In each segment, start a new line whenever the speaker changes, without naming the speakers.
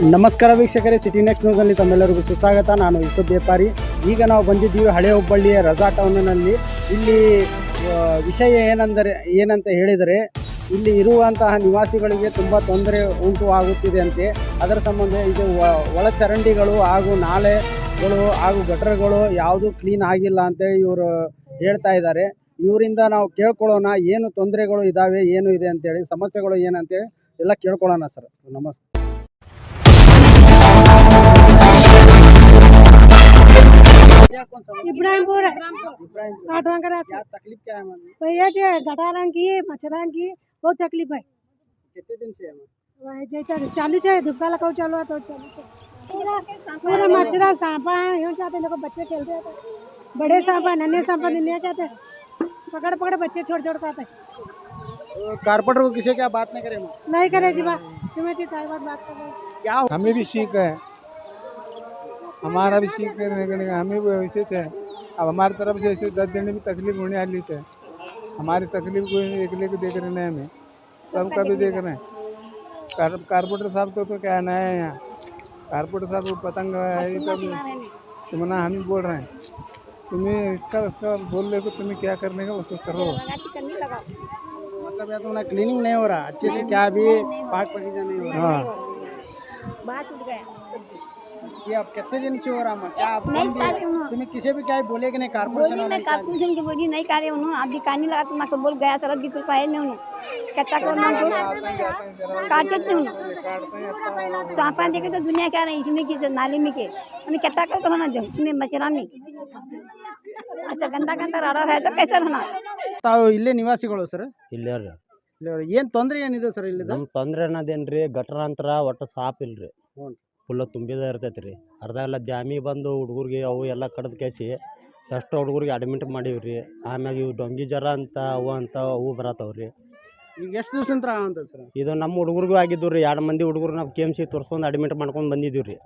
ನಮಸ್ಕಾರ ವೀಕ್ಷಕರೇ, city next ನ್ಯೂಸ್ನಲ್ಲಿ ತಮ್ಮೆಲ್ಲರಿಗೂ ಸುಸ್ವಾಗತ. ನಾನು ಯೂಸುಫ್ ವ್ಯಾಪಾರಿ. ಈಗ ನಾವು ಬಂದಿದ್ದೀವಿ ಹಳೆ ಹುಬ್ಬಳ್ಳಿಯ ರಜಾ ಟೌನ್ನಲ್ಲಿ. ಇಲ್ಲಿ ವಿಷಯ ಏನಂತ ಹೇಳಿದರೆ, ಇಲ್ಲಿ ಇರುವಂತಹ ನಿವಾಸಿಗಳಿಗೆ ತುಂಬ ತೊಂದರೆ ಉಂಟು ಆಗುತ್ತಿದೆ ಅಂತೆ. ಅದರ ಸಂಬಂಧ ಇದು ಒಳಚರಂಡಿಗಳು ಹಾಗೂ ನಾಲೆಗಳು ಹಾಗೂ ಗಟರ್ಗಳು ಯಾವುದೂ ಕ್ಲೀನ್ ಆಗಿಲ್ಲ ಅಂತ ಇವರು ಹೇಳ್ತಾ ಇದ್ದಾರೆ. ಇವರಿಂದ ನಾವು ಕೇಳ್ಕೊಳ್ಳೋಣ, ಏನು ತೊಂದರೆಗಳು ಇದ್ದಾವೆ, ಏನು ಇದೆ ಅಂತೇಳಿ, ಸಮಸ್ಯೆಗಳು ಏನಂತೇಳಿ ಎಲ್ಲ ಕೇಳ್ಕೊಳ್ಳೋಣ. ಸರ್ ನಮಸ್ತೆ.
इब्राहिमपुर काटवां करा
क्या तकलीफ क्या है मैम?
भैया जी गटारां की मच्छरां की बहुत तकलीफ है.
कितने दिन से है मैम?
जैसा चालू है दुबका लगाओ चालू है तो चालू है. पूरा मच्छरा सांपा है यूँ चाहते देखो बच्चे खेलते हैं. बड़े सांपा नन्हे सांपा नहीं कहते, पकड़ पकड़ बच्चे छोड़ छोड़ खाते.
कारपोरेटर को किसी क्या बात नहीं करे मैम?
नहीं करे जी बात, तुम्हें की बात कर रहे
क्या
हमें भी सीख है, हमारा भी सीख करने के लिए हमें भी वैसे है. अब हमारी तरफ से ऐसे 10 जने भी तकलीफ होने वाली है. हमारी तकलीफ को एक लेके देख रहे हैं, हमें सबका भी देख रहे हैं. कारपोरेटर साहब तो क्या नया है यहाँ. कारपोरेटर साहब को पतंग है तब तुम्हें हम ही बोल रहे हैं. तुम्हें इसका उसका बोल रहे हो, तुम्हें क्या करने का उसको करो.
मतलब यार तुम्हारा क्लीनिंग नहीं हो रहा अच्छे से, क्या भी पाक बगीचा नहीं हो रहा.
हाँ
ये अब कितने दिन से हो रहा है? क्या आप तुम्हें किसी भी क्या बोले कि नहीं? कारपोरेशन वाले
कारपोरेशन की बोली नहीं करे उन्होंने. आप दिखाने लगा तो मैं तो बोल गया सर बिल्कुल पाए नहीं उन्होंने कहता को ना काटते नहीं उन्होंने सांपा देखे तो दुनिया क्या रही इसमें की नाली में के हमें कहता को होना जो इसमें मच्छरा में अच्छा गंदा गंदा राडा है तो कैसे रहना.
ತಾವು ಇಲ್ಲೇ ನಿವಾಸಿಗಳು ಸರ್?
ಇಲ್ಲೇ ರೀ.
ಏನು ತೊಂದರೆ ಏನಿದೆ ಸರ್ ಇಲ್ಲಿ?
ನಮ್ಮ ತೊಂದರೆ ಅನ್ನೋದೇನ್ರಿ, ಗಟ್ರ ಅಂತರ ಒಟ್ಟು ಸಾಪ್ ಇಲ್ರಿ, ಫುಲ್ ತುಂಬಿದ ಇರ್ತೈತೆ ರೀ. ಅರ್ಧ ಎಲ್ಲ ಜಾಮಿ ಬಂದು ಹುಡುಗರಿಗೆ ಅವು ಎಲ್ಲ ಕಡ್ದು ಕೇಸಿ ಎಷ್ಟು ಹುಡುಗರಿಗೆ ಅಡ್ಮಿಟ್ ಮಾಡೀವಿ ರೀ. ಆಮ್ಯಾಗ ಇವು ಡೊಂಗಿ ಜ್ವರ ಅಂತ ಅವು ಬರತ್ತವ್ರಿ.
ಈಗ ಎಷ್ಟು ದಿವಸ ಅಂತ ಸರ್
ಇದು ನಮ್ಮ ಹುಡುಗರಿಗೂ ಆಗಿದ್ದು ರೀ. 2 ಮಂದಿ ಹುಡುಗರು ನಾವು KMC ತೋರಿಸ್ಕೊಂಡು ಅಡ್ಮಿಟ್ ಮಾಡ್ಕೊಂಡು ಬಂದಿದ್ದೀವಿ ರೀ.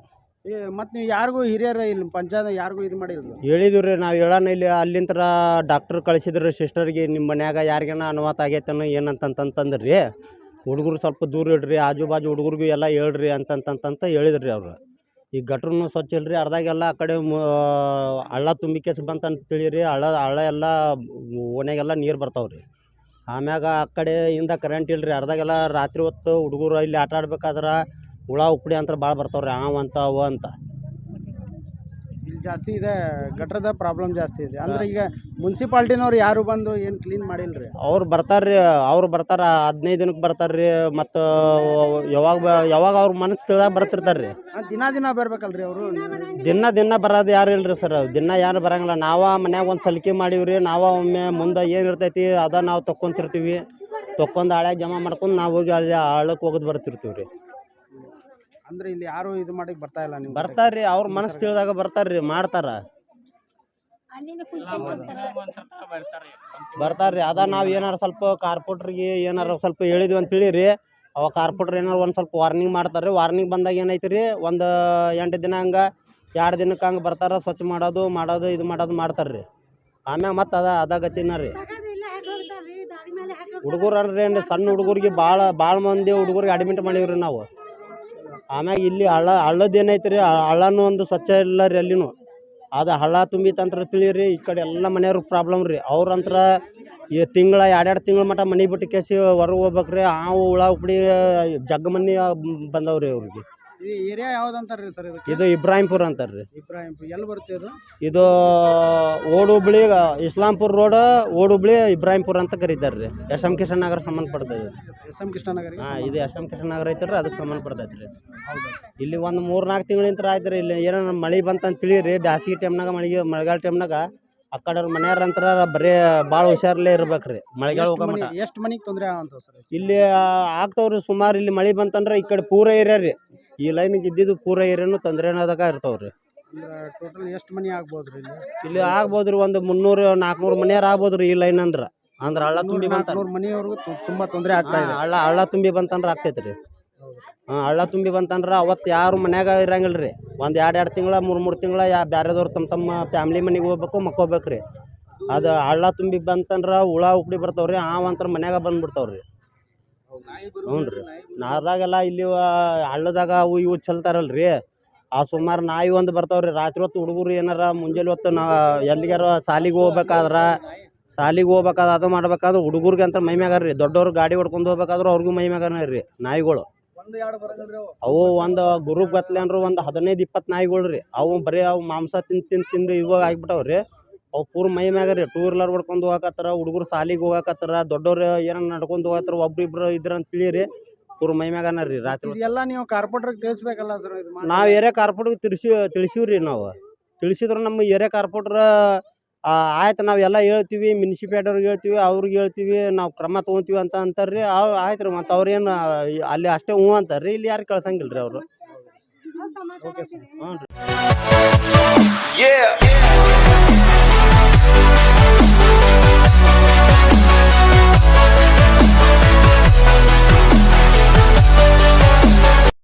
ಮತ್ತು ನೀವು ಯಾರಿಗೂ ಹಿರಿಯರ ಇಲ್ಲಿ ಪಂಚಾಯತ್ ಯಾರಿಗೂ ಇದು ಮಾಡಿಲ್ಲ?
ಹೇಳಿದ್ವಿ ರೀ ನಾವು. ಹೇಳೋಣ ಇಲ್ಲಿ ಅಲ್ಲಿಂದ ಡಾಕ್ಟ್ರ್ ಕಳಿಸಿದ್ರಿ ಸಿಸ್ಟರ್ಗೆ, ನಿಮ್ಮ ಮನ್ಯಾಗ ಯಾರಿಗೇನ ಅನುವಾತ ಆಗೈತನೋ ಏನಂತಂತಂದ್ರೆ ರೀ, ಹುಡುಗರು ಸ್ವಲ್ಪ ದೂರ ಇಡ್ರಿ, ಆಜು ಬಾಜು ಹುಡುಗರಿಗೂ ಎಲ್ಲ ಹೇಳ್ರಿ ಅಂತಂತ ಹೇಳಿದ್ರಿ ಅವ್ರು. ಈಗ ಗಟ್ರೂ ಸ್ವಚ್ಛ ಇಲ್ರಿ, ಅರ್ಧಾಗೆಲ್ಲ ಆ ಕಡೆ ಹಳ್ಳ ತುಂಬಿಕೆಸ್ ಬಂತಂತ ತಿಳಿರಿ. ಹಳ್ಳ ಎಲ್ಲ ಓಣ್ಯಾಗೆಲ್ಲ ನೀರು ಬರ್ತಾವ್ರಿ. ಆಮ್ಯಾಗ ಆ ಕಡೆಯಿಂದ ಕರೆಂಟ್ ಇಲ್ರಿ. ಅರ್ಧಾಗೆಲ್ಲ ರಾತ್ರಿ ಹೊತ್ತು ಹುಡುಗರು ಇಲ್ಲಿ ಆಟ ಆಡ್ಬೇಕಾದ್ರೆ ಹುಳ ಉಪ್ಪಡಿ ಅಂತ ಭಾಳ ಬರ್ತಾವ್ರಿ, ಅವು ಅಂತ.
ಇಲ್ಲಿ ಜಾಸ್ತಿ ಇದೆ, ಗಟ್ರದ ಪ್ರಾಬ್ಲಮ್ ಜಾಸ್ತಿ ಇದೆ. ಅಂದ್ರೆ ಈಗ ಮುನ್ಸಿಪಾಲ್ಟಿನವ್ರು ಯಾರು ಬಂದು ಏನು ಕ್ಲೀನ್ ಮಾಡಿಲ್ರಿ?
ಅವ್ರು ಬರ್ತಾರ್ರಿ, ಅವ್ರು ಬರ್ತಾರ 15 ದಿನಕ್ಕೆ ಬರ್ತಾರ್ರಿ. ಮತ್ತು ಯಾವಾಗ ಅವ್ರ ಮನಸ್ಸು ತಿಳಿದಾಗ ಬರ್ತಿರ್ತಾರ್ರಿ.
ದಿನ ಬರ್ಬೇಕಲ್ರಿ ಅವರು?
ದಿನ ಬರೋದು ಯಾರು ಇಲ್ರಿ ಸರ್. ದಿನ ಯಾರು ಬರಂಗಿಲ್ಲ. ನಾವು ಮನ್ಯಾಗ ಒಂದು ಸಲಿಕೆ ಮಾಡೀವ್ರಿ. ನಾವು ಒಮ್ಮೆ ಮುಂದೆ ಏನು ಇರ್ತೈತಿ ಅದ ನಾವು ತೊಕ್ಕೊಂತಿರ್ತೀವಿ. ತೊಕ್ಕೊಂಡು ಹಳ್ಯಾಗ ಜಮಾ ಮಾಡ್ಕೊಂಡು ನಾವು ಹೋಗಿ ಅಲ್ಲಿ ಹಳ್ಳಕ್ಕೆ ಹೋಗೋದು ಬರ್ತಿರ್ತೀವಿ ರೀ.
ಅಂದ್ರೆ ಇಲ್ಲಿ ಯಾರು ಇದು ಮಾಡಿ ಬರ್ತಾ ಇಲ್ಲ? ನೀವು
ಬರ್ತಾರ್ರಿ, ಅವ್ರ ಮನಸ್ಸು ತಿಳಿದಾಗ ಬರ್ತಾರ್ರಿ, ಮಾಡ್ತಾರ ಬರ್ತಾರ್ರಿ. ಅದ ನಾವು ಏನಾರು ಸ್ವಲ್ಪ ಕಾರ್ಪೊರೇಟ್ರಿಗೆ ಏನಾರು ಸ್ವಲ್ಪ ಹೇಳಿದ್ವಿ ಅಂತ ತಿಳಿರಿ, ಅವ ಕಾರ್ಪೊರೇಟ್ರ್ ಏನಾರು ಒಂದು ಸ್ವಲ್ಪ ವಾರ್ನಿಂಗ್ ಮಾಡ್ತಾರೆ. ವಾರ್ನಿಂಗ್ ಬಂದಾಗ ಏನೈತಿ ರೀ, ಒಂದು 8 ದಿನ ಹಂಗೆ 2 ದಿನಕ್ಕೆ ಹಂಗೆ ಬರ್ತಾರ, ಸ್ವಚ್ಛ ಮಾಡೋದು ಇದು ಮಾಡೋದು ಮಾಡ್ತಾರ್ರಿ. ಆಮ್ಯಾಗ ಮತ್ತೆ ಅದ ಗತಿನ ರೀ. ಹುಡುಗರು ಅನ್ರಿ ಸಣ್ಣ ಹುಡುಗರಿಗೆ ಭಾಳ ಮಂದಿ ಹುಡುಗರಿಗೆ ಅಡ್ಮಿಟ್ ಮಾಡೀವ್ರಿ ನಾವು. ಆಮ್ಯಾಗ ಇಲ್ಲಿ ಹಳ್ಳದ ಏನೈತಿ ರೀ, ಹಳ್ಳನೂ ಒಂದು ಸ್ವಚ್ಛ ಇಲ್ಲ ರೀ ಅಲ್ಲಿನೂ. ಅದು ಹಳ್ಳ ತುಂಬಿತಂತ್ರ ತಿಳಿರಿ. ಈ ಕಡೆ ಎಲ್ಲ ಮನೆಯವ್ರಿಗೆ ಪ್ರಾಬ್ಲಮ್ ರೀ. ಅವ್ರಂತ್ರ ಈ ತಿಂಗಳ 2 ತಿಂಗಳ ಮಟ್ಟ ಮನೆ ಬಿಟ್ಟು ಕೇಸಿ ಹೊರಗೆ ಹೋಗ್ಬೇಕ್ರಿ. ಹಾವು ಹುಳ ಉಪ್ಪಡಿ ಜಗ್ಗ ಮಂದಿ ಬಂದವ್ರಿ ಅವ್ರಿಗೆ.
ಈ ಏರಿಯಾ ಯಾವ್ದಂತಾರ್ರಿ ಸರ್?
ಇದು ಇಬ್ರಾಹಿಂಪುರ ಅಂತಾರ್ರಿ.
ಇಬ್ರಾಹಿಂಪುರ ಎಲ್ಲಿ ಬರುತ್ತೆ ಇದು?
ಇದು ಓಡ್ ಹುಬ್ಳಿ ಇಸ್ಲಾಂಪುರ್ ರೋಡ್, ಓಡ್ ಹುಬ್ಳಿ ಇಬ್ರಾಹಿಂಪುರ ಅಂತ ಕರೀತಾರ್ರಿ. SM ಕೃಷ್ಣ ನಗರ ಸಂಬಂಧಪಡ್ತದೆ.
SM ಕೃಷ್ಣ ನಗರ?
ಇದು SM ಕೃಷ್ಣ ನಗರ ಐತ್ರಿ, ಅದಕ್ಕೆ ಸಂಬಂಧಪಡ್ತೈತೆ ರೀ. ಇಲ್ಲಿ ಒಂದು 3-4 ತಿಂಗಳಿಂದ ಆಯ್ತು ರೀ. ಇಲ್ಲಿ ಏನೋ ಮಳೆ ಬಂತಂತ ತಿಳಿರಿ. ಬ್ಯಾಸಿಗೆ ಟೈಮ್ನಾಗ ಮಳೆಗಾಲ ಟೈಮ್ನಾಗ ಆ ಕಡೆ ಮನೆಯವ್ರಂತ್ರ ಬರೀ ಭಾಳ ಹುಷಾರಲ್ಲೇ ಇರ್ಬೇಕ್ರಿ. ಮಳೆಗಾಲ ಹೋಗಮಟ
ಎಷ್ಟು ಮನೆಗೆ ತೊಂದರೆ ಆಗಂತ ಸರ್
ಇಲ್ಲಿ ಆಗ್ತಾವ್ರಿ ಸುಮಾರು. ಇಲ್ಲಿ ಮಳೆ ಬಂತಂದ್ರೆ ಈ ಕಡೆ ಪೂರ ಏರಿಯಾ ರೀ, ಈ ಲೈನಿಗೆ ಇದ್ದಿದ್ದು ಪೂರ ಏರಿಯಾನು ತೊಂದರೆ ಅನ್ನೋದಾಗ ಇರ್ತಾವ್ರಿ.
ಟೋಟಲ್ ಎಷ್ಟು ಮನೆ ಆಗ್ಬೋದ್ರಿ
ಇಲ್ಲಿ ಆಗ್ಬೋದ್ರಿ? ಒಂದು 300-400 ಮನೆಯವ್ರು ಆಗ್ಬೋದ್ರಿ ಈ ಲೈನ್ ಅಂದ್ರೆ ಹಳ್ಳ ತುಂಬಿ ಬಂತ
ಮನೆಯವ್ರಿಗೂ ತುಂಬಾ ತೊಂದರೆ ಆಗ್ತಾ ಇದೆ.
ಹಳ್ಳ ತುಂಬಿ ಬಂತಂದ್ರೆ ಆಗ್ತೈತೆ ರೀ. ಹಳ್ಳ ತುಂಬಿ ಬಂತಂದ್ರೆ ಅವತ್ತು ಯಾರು ಮನ್ಯಾಗ ಇರಂಗಿಲ್ಲ ರೀ. ಒಂದು 2 ತಿಂಗಳ 3 ತಿಂಗಳ ಬ್ಯಾರೆದವ್ರು ತಮ್ಮ ಫ್ಯಾಮ್ಲಿ ಮನೆಗೆ ಹೋಗ್ಬೇಕು, ಮಕ್ಕೋಬೇಕ್ರಿ. ಅದು ಹಳ್ಳ ತುಂಬಿ ಬಂತಂದ್ರೆ ಹುಳ ಉಪ್ಪಡಿ ಬರ್ತಾವ್ರಿ. ಅವಂತರ ಮನ್ಯಾಗ ಬಂದ್ಬಿಡ್ತಾವ್ರಿ. ಹ್ಞೂ ರೀ ನಾದಾಗೆಲ್ಲ ಇಲ್ಲಿ ಹಳ್ಳದಾಗ ಅವು ಇವು ಚೆಲ್ತಾರಲ್ರಿ ಆ ಸುಮಾರು ನಾಯಿ ಒಂದು ಬರ್ತಾವ್ರಿ ರಾತ್ರಿ ಹೊತ್ತು ಹುಡುಗರು ಏನಾರ ಮುಂಜಾನೆ ಹೊತ್ತು ಎಲ್ಲಿಗಾರ ಸಾಲಿಗೆ ಹೋಗ್ಬೇಕಾದ್ರೆ ಅದು ಮಾಡ್ಬೇಕಾದ್ರೆ ಹುಡುಗರಿಗೆ ಅಂತ ಮೈ ಮ್ಯಾಗ ರೀ ದೊಡ್ಡವ್ರು ಗಾಡಿ ಹೊಡ್ಕೊಂಡು ಹೋಗ್ಬೇಕಾದ್ರೆ ಅವ್ರಿಗೂ ಮೈ ಮ್ಯಾಗ ರೀ ನಾಯಿಗಳು ಅವು ಒಂದು ಗುರುಗ್ ಗತ್ಲೆ ಅಂದ್ರೆ ಒಂದು 15-20 ನಾಯಿಗಳು ರೀ ಅವು ಬರೀ ಅವು ಮಾಂಸ ತಿಂದು ಇವಾಗ ಆಗ್ಬಿಟ್ಟವ್ರಿ ಅವು ಪೂರ್ ಮೈ ಮ್ಯಾಗ ರೀ 2 ವೀಲರ್ ಹೊಡ್ಕೊಂಡು ಹೋಗಾಕತ್ತಾರ ಹುಡುಗರು ಸಾಲಿಗೆ ಹೋಗಾಕತ್ತಾರ ದೊಡ್ಡವ್ರು ಏನೋ ನಡ್ಕೊಂಡು ಹೋಗತ್ತಾರ ಒಬ್ರಿಬ್ರು ಇದ್ರ ಅಂತ ತಿಳಿರಿ ಪೂರ್ ಮೈ ಮ್ಯಾಗನ ರೀ ರಾತ್ರಿ
ಇದೆಲ್ಲ ನೀವು ಕಾರ್ಪೊರೇಟರ್ ತಿಳಿಸ್ಬೇಕಲ್ಲ ಸರ್ ಇದು
ನಾವು ಏರಿಯಾ ಕಾರ್ಪೊರೇಟ್ಗೆ ತಿಳಿಸಿವ್ರಿ ನಾವು ತಿಳಿಸಿದ್ರು ನಮ್ಮ ಏರಿಯಾ ಕಾರ್ಪೊರೇಟ್ರ ಆಯ್ತು ನಾವೆಲ್ಲ ಹೇಳ್ತೀವಿ ಮುನ್ಸಿಪಾಲ್ಟಿಯವ್ರಿಗೆ ಹೇಳ್ತೀವಿ ಅವ್ರಿಗೆ ಹೇಳ್ತೀವಿ ನಾವು ಕ್ರಮ ತೊಗೊತೀವಿ ಅಂತ ಅಂತಾರ್ರಿ ಆಯ್ತು ರೀ ಮತ್ತು ಅವ್ರೇನು ಅಲ್ಲಿ ಅಷ್ಟೇ ಹ್ಞೂ ಅಂತಾರ್ರಿ ಇಲ್ಲಿ ಯಾರು ಕಳ್ಸಂಗಿಲ್ಲ ರೀ ಅವರು
ಓಕೆ ಸರ್
ಹ್ಞೂ ರೀ
Yeah.